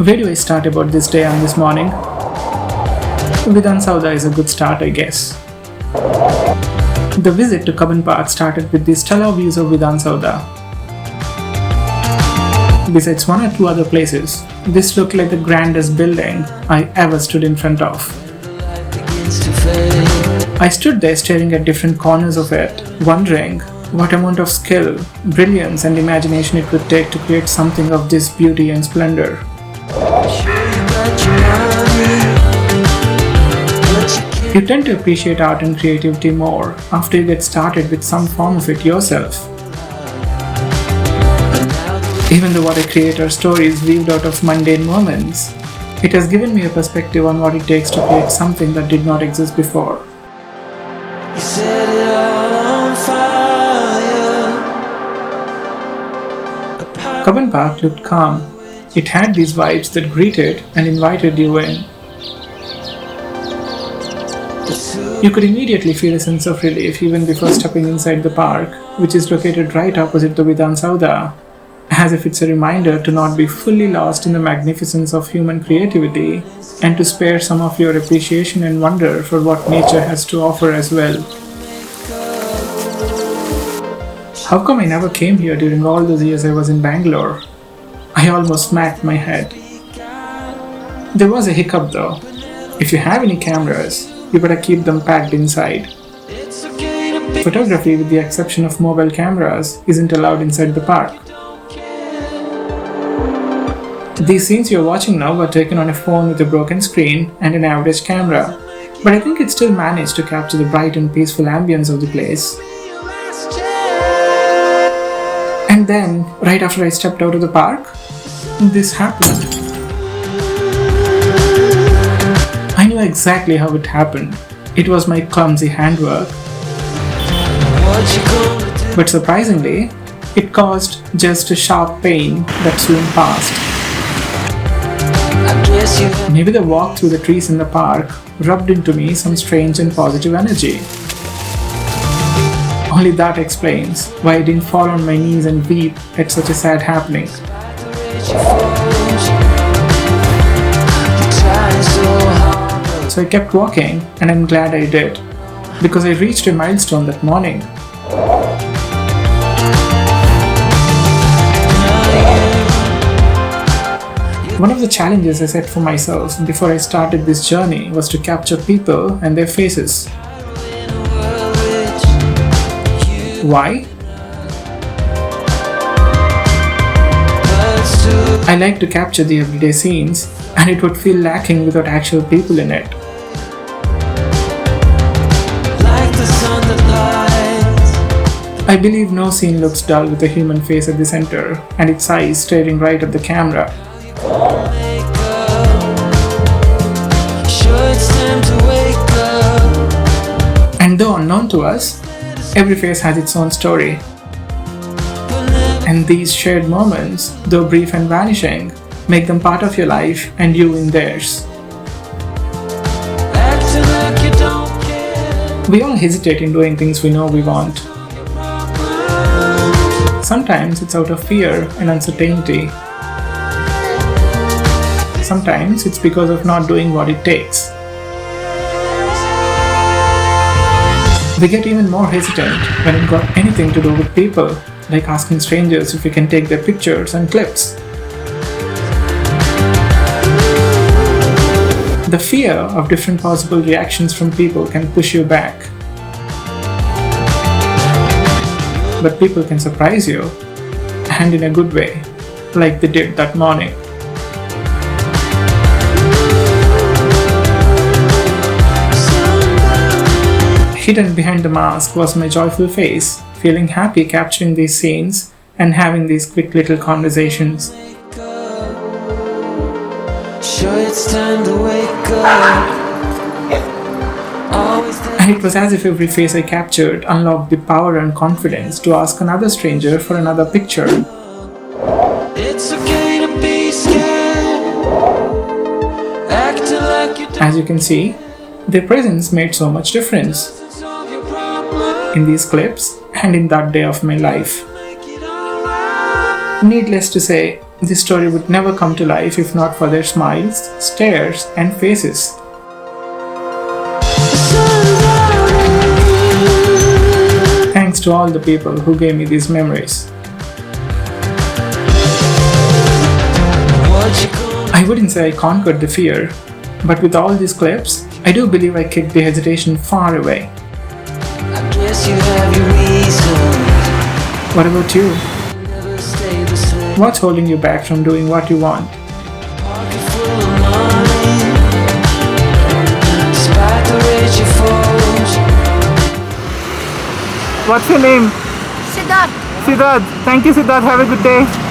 Where do I start about this day and this morning? Vidhana Soudha is a good start, I guess. The visit to Cubban Park started with the stellar views of Vidhana Soudha. Besides one or two other places, this looked like the grandest building I ever stood in front of. I stood there staring at different corners of it, wondering what amount of skill, brilliance and imagination it would take to create something of this beauty and splendor. You tend to appreciate art and creativity more after you get started with some form of it yourself. Even though what I create are stories weaved out of mundane moments, it has given me a perspective on what it takes to create something that did not exist before. You set it all on fire. Cubban Park looked calm. It had these vibes that greeted and invited you in. You could immediately feel a sense of relief even before stepping inside the park, which is located right opposite the Vidhana Soudha, as if it's a reminder to not be fully lost in the magnificence of human creativity and to spare some of your appreciation and wonder for what nature has to offer as well. How come I never came here during all those years I was in Bangalore? I almost smacked my head. There was a hiccup though. If you have any cameras, you better keep them packed inside. Photography, with the exception of mobile cameras, isn't allowed inside the park. These scenes you're watching now were taken on a phone with a broken screen and an average camera, but I think it still managed to capture the bright and peaceful ambience of the place. And then, right after I stepped out of the park, this happened. I knew exactly how it happened. It was my clumsy handwork. But surprisingly, it caused just a sharp pain that soon passed. Maybe the walk through the trees in the park rubbed into me some strange and positive energy. Only that explains why I didn't fall on my knees and weep at such a sad happening. So I kept walking, and I'm glad I did, because I reached a milestone that morning. One of the challenges I set for myself before I started this journey was to capture people and their faces. Why? I like to capture the everyday scenes, and it would feel lacking without actual people in it. I believe no scene looks dull with a human face at the center and its eyes staring right at the camera. And though unknown to us, every face has its own story. And these shared moments, though brief and vanishing, make them part of your life and you in theirs. We all hesitate in doing things we know we want. Sometimes it's out of fear and uncertainty. Sometimes it's because of not doing what it takes. We get even more hesitant when it got anything to do with people, like asking strangers if we can take their pictures and clips. The fear of different possible reactions from people can push you back. But people can surprise you, and in a good way, like they did that morning. Hidden behind the mask was my joyful face, feeling happy capturing these scenes and having these quick little conversations. And it was as if every face I captured unlocked the power and confidence to ask another stranger for another picture. As you can see, their presence made so much difference in these clips and in that day of my life. Needless to say, This story would never come to life if not for their smiles, stares, and faces. Thanks to all the people who gave me these memories. I wouldn't say I conquered the fear, but with all these clips, I do believe I kicked the hesitation far away. I guess you have your reasons. What about you? Never stay the same. What's holding you back from doing what you want? Pocket full of money. Despite the rage it falls. What's your name? Siddharth. Siddharth. Thank you, Siddharth. Have a good day.